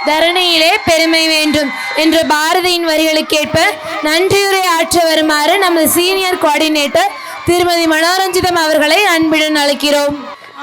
தரணியிலே பெருமை வேண்டும் என்ற பாரதியின் வரிகளுக்கேற்ப நன்றியுரை ஆற்ற வருமாறு நமது சீனியர் கோஆர்டினேட்டர் திருமதி மனோரஞ்சிதம் அவர்களை அன்புடன் அழைக்கிறோம்.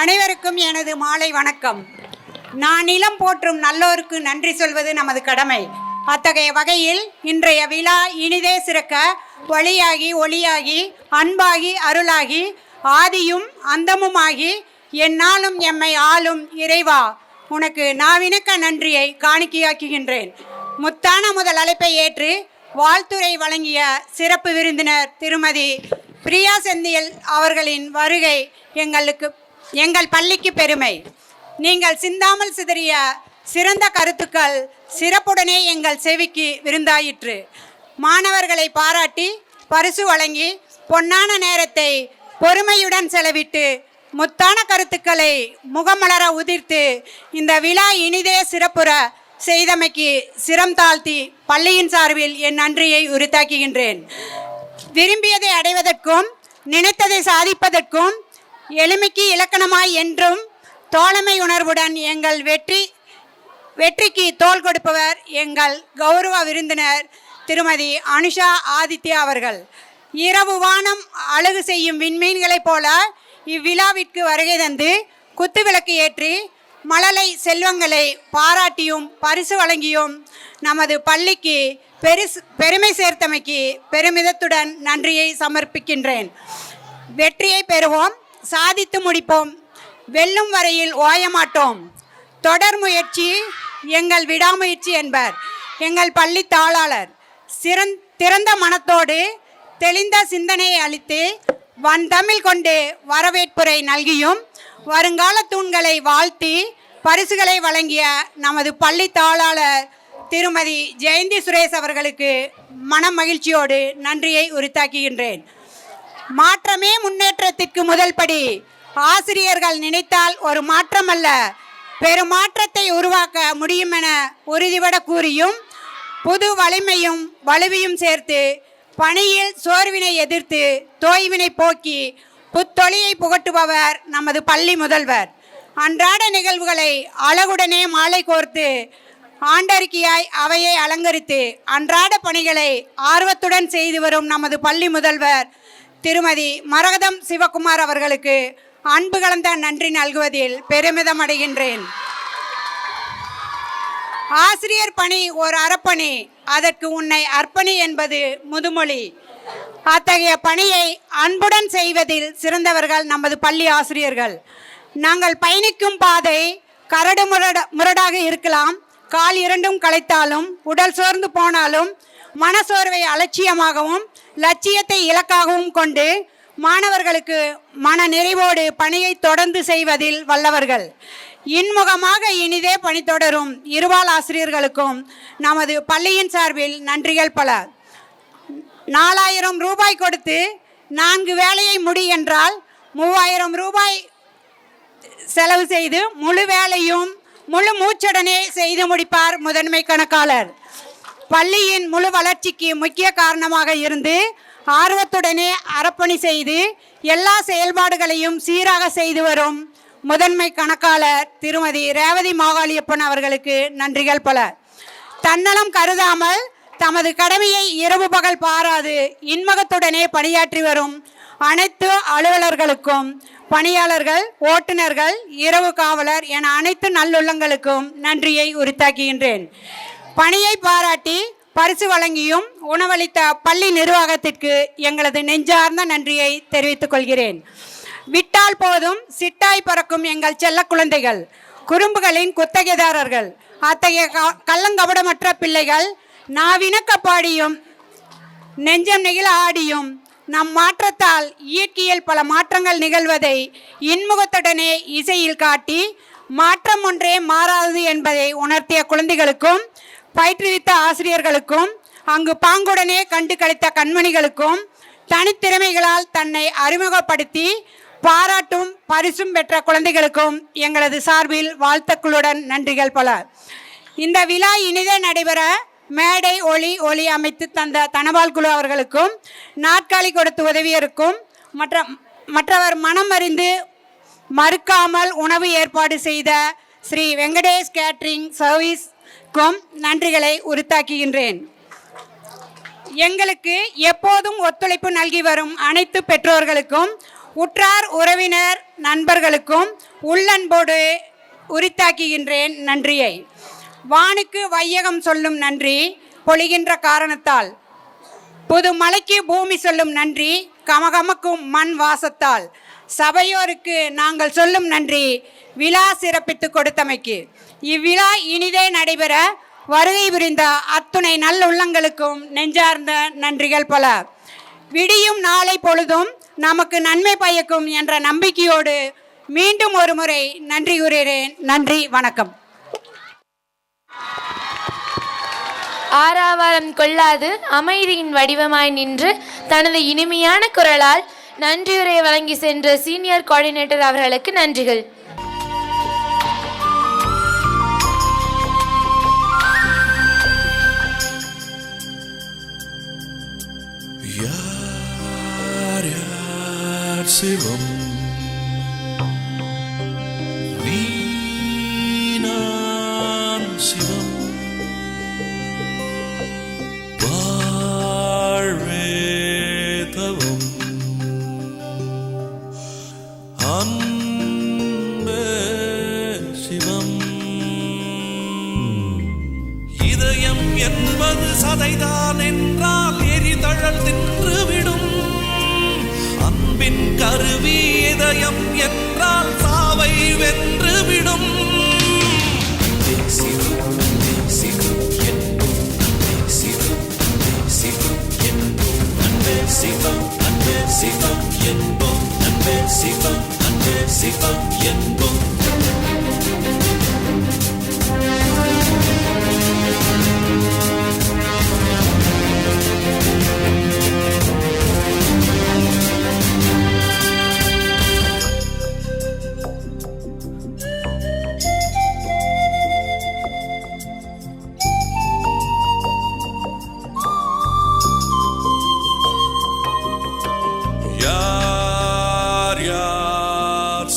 அனைவருக்கும் எனது மாலை வணக்கம். நான் நிலம் போற்றும் நல்லோருக்கு நன்றி சொல்வது நமது கடமை. அத்தகைய வகையில் இன்றைய விழா இனிதே சிறக்க வழியாகி ஒளியாகி அன்பாகி அருளாகி ஆதியும் அந்தமுமாகி எந்நாளும் எம்மை ஆளும் இறைவா, உனக்கு நாவினுக்க நன்றியை காணிக்கையாக்குகின்றேன். முத்தான முதல் அழைப்பை ஏற்று வாழ்த்துரை வழங்கிய சிறப்பு விருந்தினர் திருமதி பிரியா செந்தில் அவர்களின் வருகை எங்கள் பள்ளிக்கு பெருமை. நீங்கள் சிந்தாமல் சிதறிய சிறந்த கருத்துக்கள் சிறப்புடனே எங்கள் செவிக்கு விருந்தாயிற்று. மாணவர்களை பாராட்டி பரிசு வழங்கி பொன்னான நேரத்தை பொறுமையுடன் செலவிட்டு முத்தான கருத்துக்களை முகமலர உதிர்த்து இந்த விழா இனிதே சிறப்புற செய்தமைக்கு சிரம் தாழ்த்தி பள்ளியின் சார்பில் என் நன்றியை உரித்தாக்குகின்றேன். விரும்பியதை அடைவதற்கும் நினைத்ததை சாதிப்பதற்கும் எளிமைக்கு இலக்கணமாய் என்றும் தோழமை உணர்வுடன் எங்கள் வெற்றிக்கு தோள் கொடுப்பவர் எங்கள் கௌரவ விருந்தினர் திருமதி அனுஷா ஆதித்யா அவர்கள். இரவு வானம் அழகு செய்யும் விண்மீன்களைப் போல இவ்விழாவிற்கு வருகை தந்து குத்துவிளக்கு ஏற்றி மழலை செல்வங்களை பாராட்டியும் பரிசு வழங்கியும் நமது பள்ளிக்கு பெருமை சேர்த்தமைக்கு பெருமிதத்துடன் நன்றியை சமர்ப்பிக்கின்றேன். வெற்றியை பெறுவோம், சாதித்து முடிப்போம், வெல்லும் வரையில் ஓயமாட்டோம், தொடர் முயற்சி எங்கள் விடாமுயற்சி என்பர் எங்கள் பள்ளி தாளாளர். திறந்த மனத்தோடு தெளிந்த சிந்தனையை அளித்து வந்தமிழ் கொண்டு வரவேற்புரை நல்கியும் வருங்கால தூண்களை வாழ்த்தி பரிசுகளை வழங்கிய நமது பள்ளி தாளாளர் திருமதி ஜெயந்தி சுரேஷ் அவர்களுக்கு மன மகிழ்ச்சியோடு நன்றியை உரித்தாக்குகின்றேன். மாற்றமே முன்னேற்றத்திற்கு முதல் படி. ஆசிரியர்கள் நினைத்தால் ஒரு மாற்றம் அல்ல, பெரும் மாற்றத்தை உருவாக்க முடியும் என உறுதிபட கூறியும் புது வலிமையும் வலுவையும் சேர்த்து பணியில் சோர்வினை எதிர்த்து தோய்வினை போக்கி புத்தொழியை புகட்டுபவர் நமது பள்ளி முதல்வர். அன்றாட நிகழ்வுகளை அழகுடனே மாலை கோர்த்து ஆண்டறிக்கையாய் அவையை அலங்கரித்து அன்றாட பணிகளை ஆர்வத்துடன் செய்து வரும் நமது பள்ளி முதல்வர் திருமதி மரகதம் சிவகுமார் அவர்களுக்கு அன்பு கலந்த நன்றி நல்குவதில் பெருமிதம் அடைகின்றேன். ஆசிரியர் பணி ஒரு அறப்பணி, அதற்கு உன்னை அர்ப்பணி என்பது முதுமொழி. அத்தகைய பணியை அன்புடன் செய்வதில் சிறந்தவர்கள் நமது பள்ளி ஆசிரியர்கள். நாங்கள் பயணிக்கும் பாதை கரடு முரடாக இருக்கலாம், கால் இரண்டும் களைத்தாலும் உடல் சோர்ந்து போனாலும் மனசோர்வை அலட்சியமாகவும் லட்சியத்தை இலக்காகவும் கொண்டு மாணவர்களுக்கு மன நிறைவோடு பணியை தொடர்ந்து செய்வதில் வல்லவர்கள். இன்முகமாக இனிதே பணி தொடரும் இருபால் ஆசிரியர்களுக்கும் நமது பள்ளியின் சார்பில் நன்றிகள் பல. 4000 ரூபாய் கொடுத்து 4 வேலையை முடி என்றால் 3000 ரூபாய் செலவு செய்து முழு வேலையும் முழு மூச்சுடனே செய்து முடிப்பார் முதன்மை கணக்காளர். பள்ளியின் முழு வளர்ச்சிக்கு முக்கிய காரணமாக இருந்து ஆர்வத்துடனே அறப்பணி செய்து எல்லா செயல்பாடுகளையும் சீராக செய்து வரும் முதன்மை கணக்காளர் திருமதி ரேவதி மாகாளியப்பன் அவர்களுக்கு நன்றிகள் பல. தன்னலம் கருதாமல் தமது கடமையை இரவு பகல் பாராது இன்மகத்துடனே பணியாற்றி வரும் அனைத்து அலுவலர்களுக்கும், பணியாளர்கள், ஓட்டுநர்கள், இரவு காவலர் என அனைத்து நல்லுள்ளங்களுக்கும் நன்றியை உரித்தாக்குகின்றேன். பணியை பாராட்டி பரிசு வழங்கியும் உணவளித்த பள்ளி நிர்வாகத்திற்கு எங்களது நெஞ்சார்ந்த நன்றியை தெரிவித்துக் கொள்கிறேன். விட்டால் போதும் சிட்டாய் பறக்கும் எங்கள் செல்ல குழந்தைகள், குறும்புகளின் குத்தகைதாரர்கள், அத்தகைய கள்ளங்கபடமற்ற பிள்ளைகள் நாவினக்க பாடியும் நெஞ்சம் நெகிழ ஆடியும் நம் மாற்றத்தால் இயற்கையில் பல மாற்றங்கள் நிகழ்வதை இன்முகத்துடனே இசையில் காட்டி மாற்றம் ஒன்றே மாறாதது என்பதை உணர்த்திய குழந்தைகளுக்கும் பயிற்றுவித்த ஆசிரியர்களுக்கும் அங்கு பாங்குடனே கண்டு கழித்த கண்மணிகளுக்கும் தனித்திறமைகளால் தன்னை அறிமுகப்படுத்தி பாராட்டும் பரிசும் பெற்ற குழந்தைகளுக்கும் எங்களது சார்பில் வாழ்த்துக்களுடன் நன்றிகள் பல. இந்த விழா இனிதே நடைபெற மேடை ஒளி அமைத்து தந்த தனபால் குழு அவர்களுக்கும் நாற்காலி கொடுத்து உதவியருக்கும் மற்றவர் மனம் அறிந்து மறுக்காமல் உணவு ஏற்பாடு செய்த ஸ்ரீ வெங்கடேஷ் கேட்ரிங் சர்வீஸ் அனைவருக்கும் நன்றிகளை உரித்தாக்குகின்றேன். எங்களுக்கு எப்போதும் ஒத்துழைப்பு நல்கி வரும் அனைத்து பெற்றோர்களுக்கும், உற்றார் உறவினர் நண்பர்களுக்கும் உள்ளன்போடு உரித்தாக்குகின்றேன் நன்றியை. வானுக்கு வையகம் சொல்லும் நன்றி பொழிகின்ற காரணத்தால், புது மலைக்கு பூமி சொல்லும் நன்றி கமகமக்கும் மண் வாசத்தால், சபையோருக்கு நாங்கள் சொல்லும் நன்றி விழா சிறப்பித்து கொடுத்தமைக்கு. இவ்விழா இனிதே நடைபெற வருகை புரிந்த அத்துணை நல்லுள்ளங்களுக்கும் நெஞ்சார்ந்த நன்றிகள் பல. விடியும் நாளை பொழுதும் நமக்கு நன்மை பயக்கும் என்ற நம்பிக்கையோடு மீண்டும் ஒரு முறை நன்றி கூறுகிறேன். நன்றி, வணக்கம். ஆறாவாரம் கொள்ளாது அமைதியின் வடிவமாய் நின்று தனது இனிமையான குரலால் நன்றியுரை வழங்கி சென்ற சீனியர் கோஆர்டினேட்டர் அவர்களுக்கு நன்றிகள். சிவம் நீனான் சிவம் வாழ்வே தவம் அன்பே சிவம். இதயம் என்பது சதைதான் என்றால் எரிதழல் தின்றுவிடும். அன்பின் கருவி இதயம் என்றால் சாவை வென்றுவிடும்.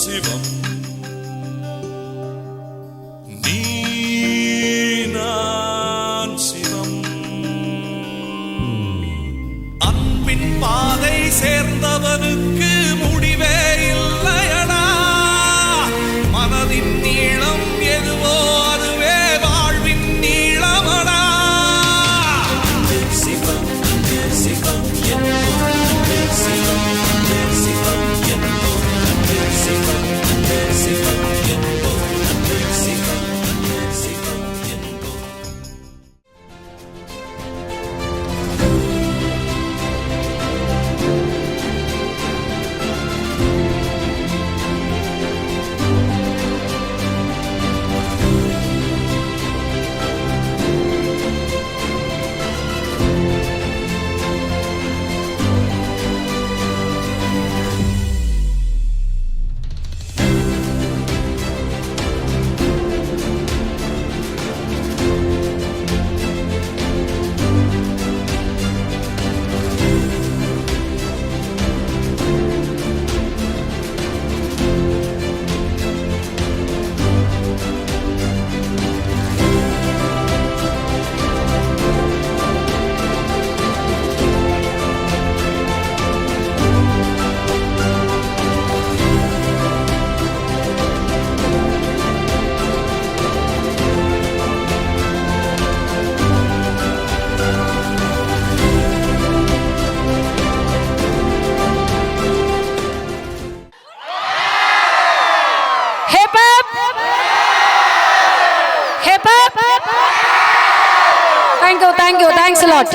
சிவம் நீனான் சிவம். அன்பின் பாதை சேர்ந்தவனுக்கு முடிவே இல்லையடா. மனதின் நீளம் எதுவோ அதுவே வாழ்வின் நீளமடா. சிவம் சிவம் Thank you. Thanks a lot.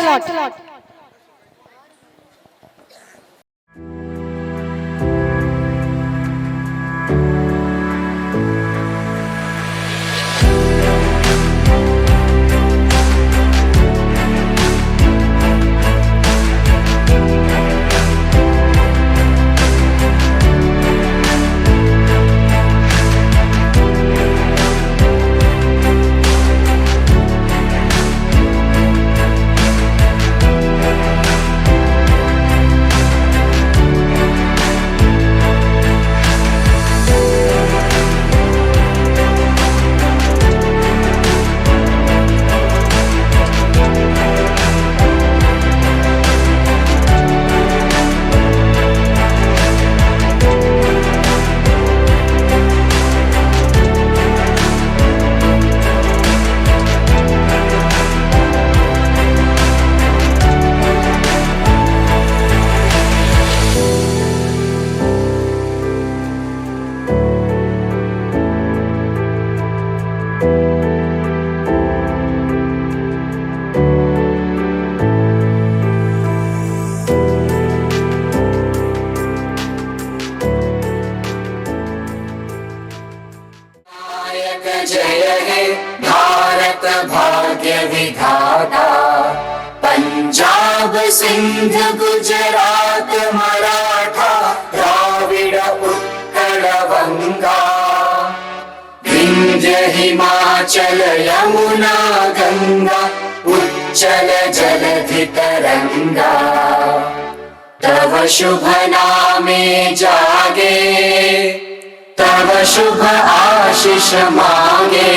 जय हे भारत भाग्य विधाता। पंजाब सिंध गुजरात मराठा द्राविड उत्कल वंगा, विंध्य हिमाचल यमुना गंगा उच्चल जलधि तरंगा। तव शुभ नामे जागे, तव शुभ आशीष मांगे,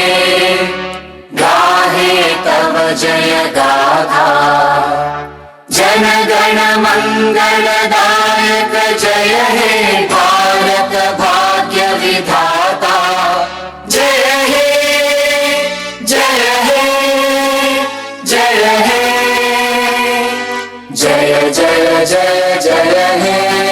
गाहे तव जय गाथा। जन गण मंगलदायक जय हे भारत भाग्य विधाता। जय हे जय हे जय हे जय जय जय जय हे।